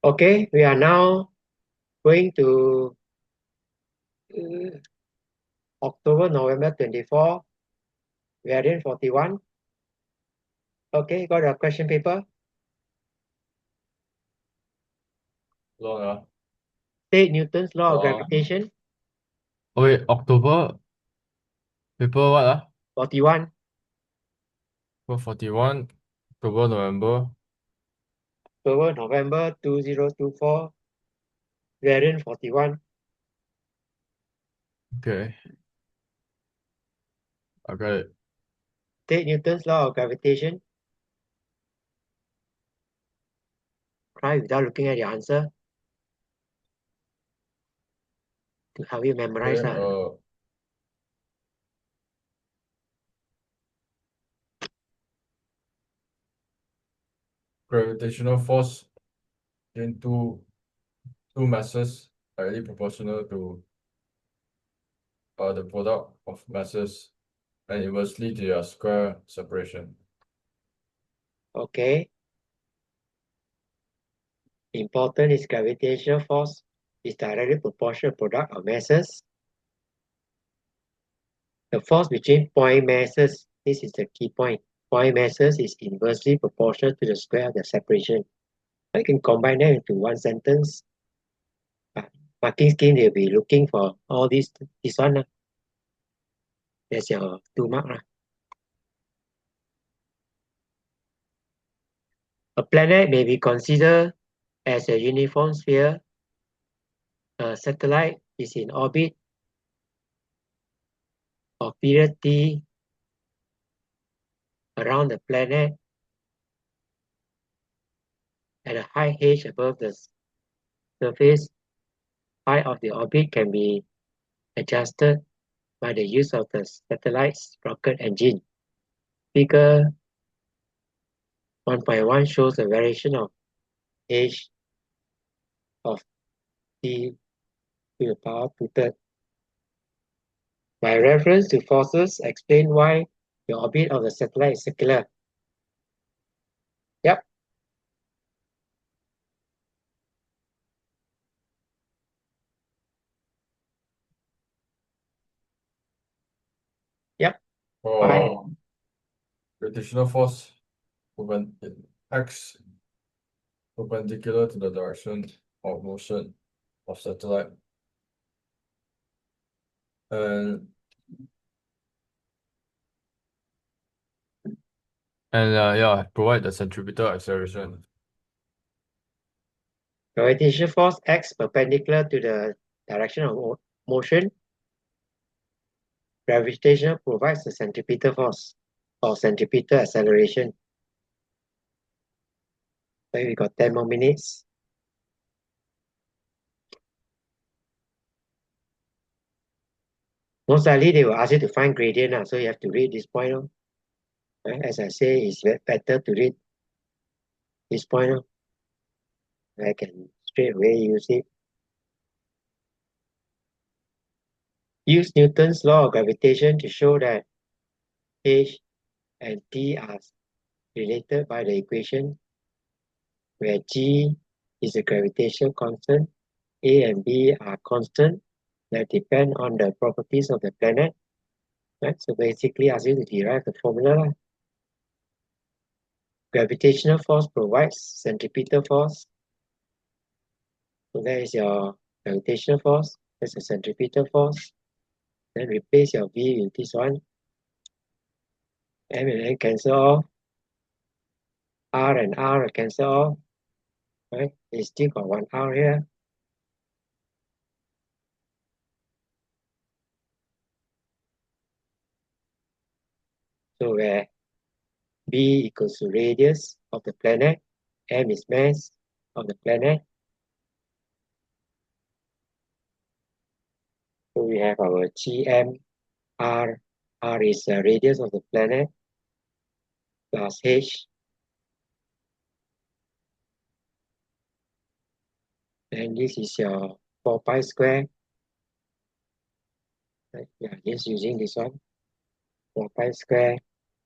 Okay, we are now going to October, November 24, variant 41. Okay, got a question paper? Long State Newton's law of Long. gravitation, Oh wait, October paper what 41. Paper 41, October, November. October, November 2024, variant 41. Okay, I got it. State Newton's law of gravitation. Try without looking at your answer to help you memorize. Okay, gravitational force in two masses directly proportional to the product of masses and inversely to their square separation. Okay. Important is gravitational force is directly proportional product of masses. The force between point masses, this is the key point. Point masses is inversely proportional to the square of the separation. I can combine them into one sentence. But marking scheme, they'll be looking for all this one. That's your 2 mark. A planet may be considered as a uniform sphere. A satellite is in orbit of period T around the planet at a height h above the surface. Height of the orbit can be adjusted by the use of the satellite's rocket engine. Figure 1.1 shows the variation of h of t to the power 2/3. By reference to forces, explain why the orbit of the satellite is circular. Yep. Yep. Why? Gravitational force acts perpendicular to the direction of motion of satellite. And yeah, provide the centripetal acceleration. Gravitational force acts perpendicular to the direction of motion. Gravitation provides the centripetal force or centripetal acceleration. So we got 10 more minutes. Most likely they will ask you to find gradient, so you have to read this point. As I say, it's better to read this point. I can straight away use it. Use Newton's law of gravitation to show that h and t are related by the equation where g is a gravitational constant, a and b are constant that depend on the properties of the planet. Right? So basically ask you to derive the formula. Gravitational force provides centripetal force. So that is your gravitational force. That's a centripetal force. Then replace your V with this one. M and N cancel off. R and R cancel off. Right? You still got one R here. So where B equals to radius of the planet, M is mass of the planet. So we have our GM, R is the radius of the planet, plus H. And this is your 4 pi square. Right? Yeah, just using this one. 4 pi square.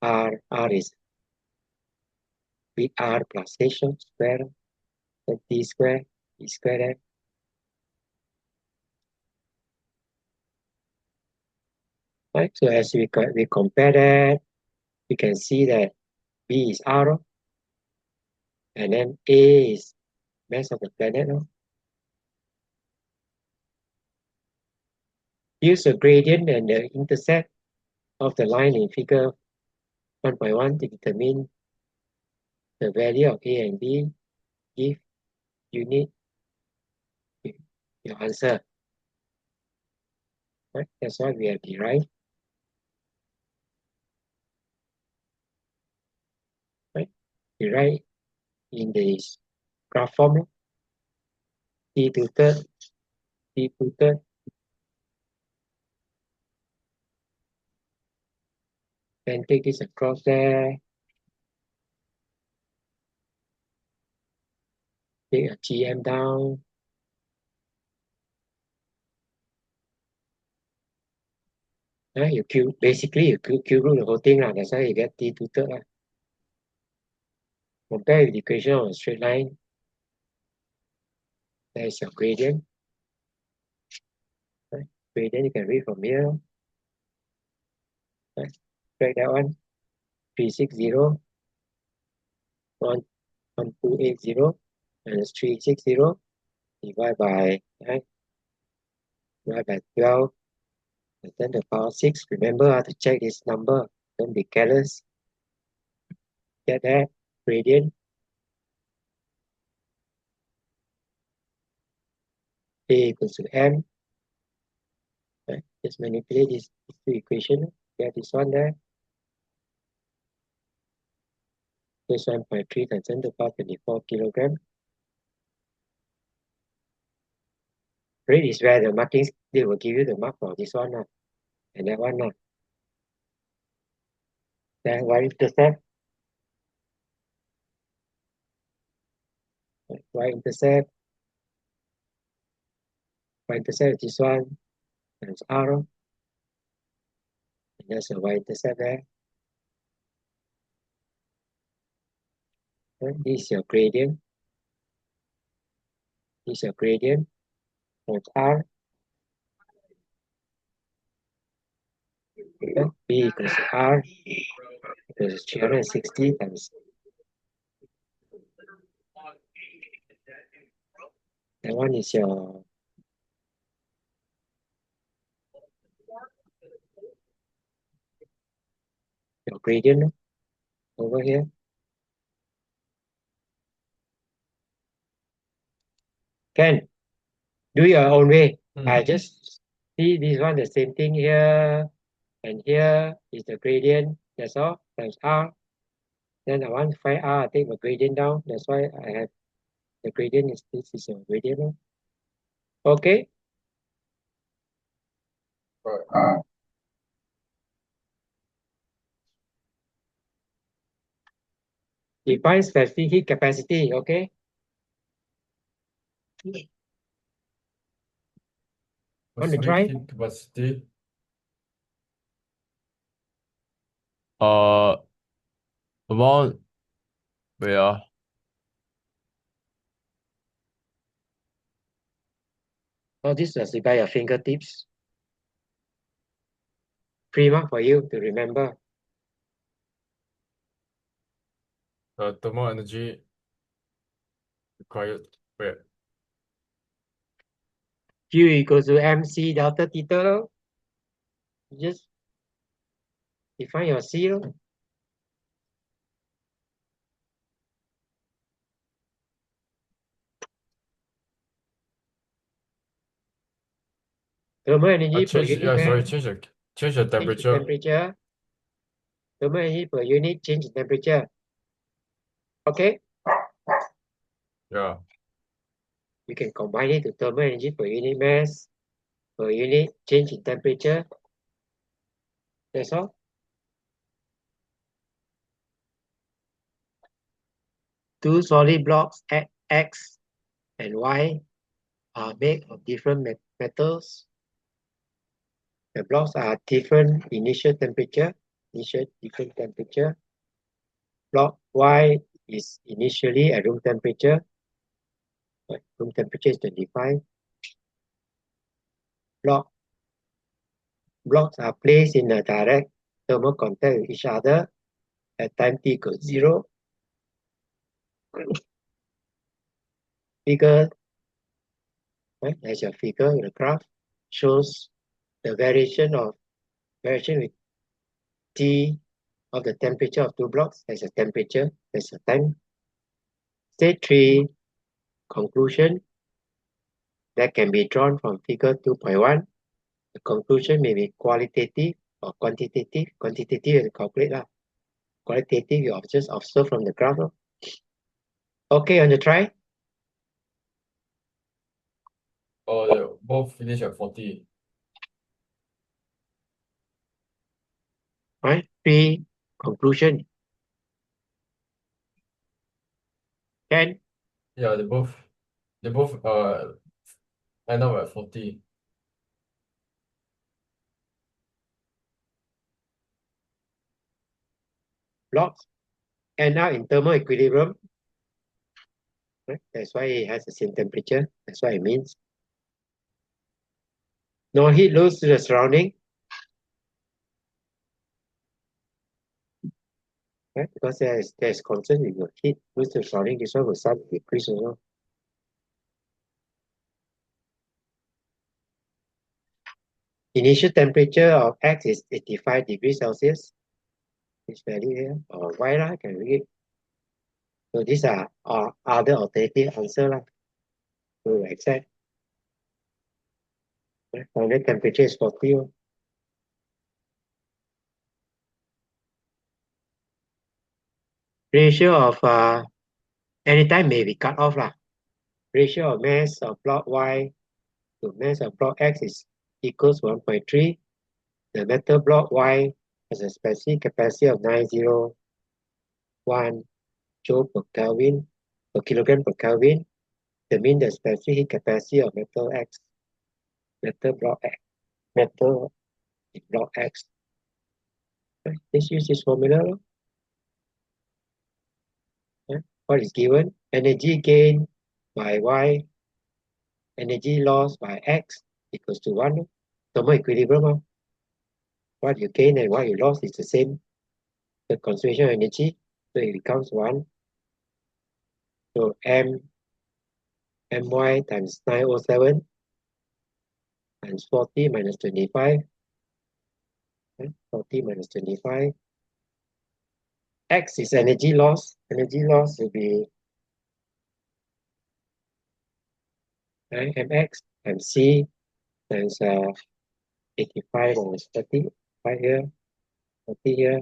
R is big R plus H square. then T square, E square there. Right, so as we compare that, we can see that B is R, and then A is mass of the planet. Use the gradient and the intercept of the line in figure 1.1 to determine the value of A and B. Give unit your answer. Right? That's what we have derived. Right? We write in this graph form T to third, T to third. Then take this across there. Take a GM down. You basically you cube root the whole thing. That's why you get T to third. Compare with the equation of a straight line. There is your gradient. Right? Gradient you can read from here. Right? Check that one. 360, 1280 minus 360 divided by 9, divided by 12, and then the power 6. Remember how to check this number. Don't be careless. Get that gradient. A equals to M. Right? Just manipulate these two equations. Get this one there. This 1.3 times 10 to the power 24 kilogram. Rate is where the markings, they will give you the mark for this one and that one. Then y-intercept. Y-intercept. Y-intercept is this one times R. And there's a y-intercept there. Right? This is your gradient. This is your gradient times R. Okay? B equals to R equals 360 times. That one is your gradient over here. Can do your own way. I just see this one, the same thing here, and here is the gradient. That's all times R. Then I want to find R. I take the gradient down. That's why I have the gradient is this is a gradient. Okay. Right. Define specific heat capacity. Okay. Want to try? Heat capacity. Amount where Oh, this was by your fingertips. Free mark for you to remember. Thermal energy required where? Q equals to MC delta theta. Just define your C. Thermal energy per unit change the temperature. Temperature. Thermal energy per unit change in temperature. Okay. Yeah. You can combine it to thermal energy per unit mass, per unit change in temperature. That's all. Two solid blocks X and Y are made of different metals. The blocks are different initial temperature. Different temperature. Block Y is initially at room temperature. Right, room temperature is 25. Blocks are placed in a direct thermal contact with each other at time t equals 0. Figure, right, as your figure in the graph shows the variation with T of the temperature of two blocks. There's a temperature, there's a time. Stage 3 conclusion that can be drawn from figure 2.1. The conclusion may be qualitative or quantitative. Quantitative is calculate lah. Qualitative you just observe from the graph. Okay, on the try. Oh, they both finish at 40. Right? 3 conclusion. Can Yeah, they both end up at 40. blocks end up in thermal equilibrium. Right? That's why it has the same temperature. That's what it means. No heat loss to the surrounding. Right? Because there's concern with your heat loss to the surrounding. This one will start to decrease also. Initial temperature of X is 85 degrees Celsius. This value here, or Y lah, can read. So these are other alternative answer lah. To accept. Final temperature is 40. Ratio of anytime may be cut off lah. Ratio of mass of block Y to mass of block X is equals 1.3. The metal block Y has a specific capacity of 901 joule per Kelvin per kilogram per Kelvin. Determine the specific heat capacity of metal X. Metal block X. Let's use this formula. What is given? Energy gain by Y, energy loss by X equals to 1. Thermal equilibrium. What you gain and what you lost is the same. The conservation of energy, so it becomes 1. So my times 907 times 40 minus 25. 40 minus 25. X is energy loss. Energy loss will be mx times c times 85 minus 30. Right here, 40 here.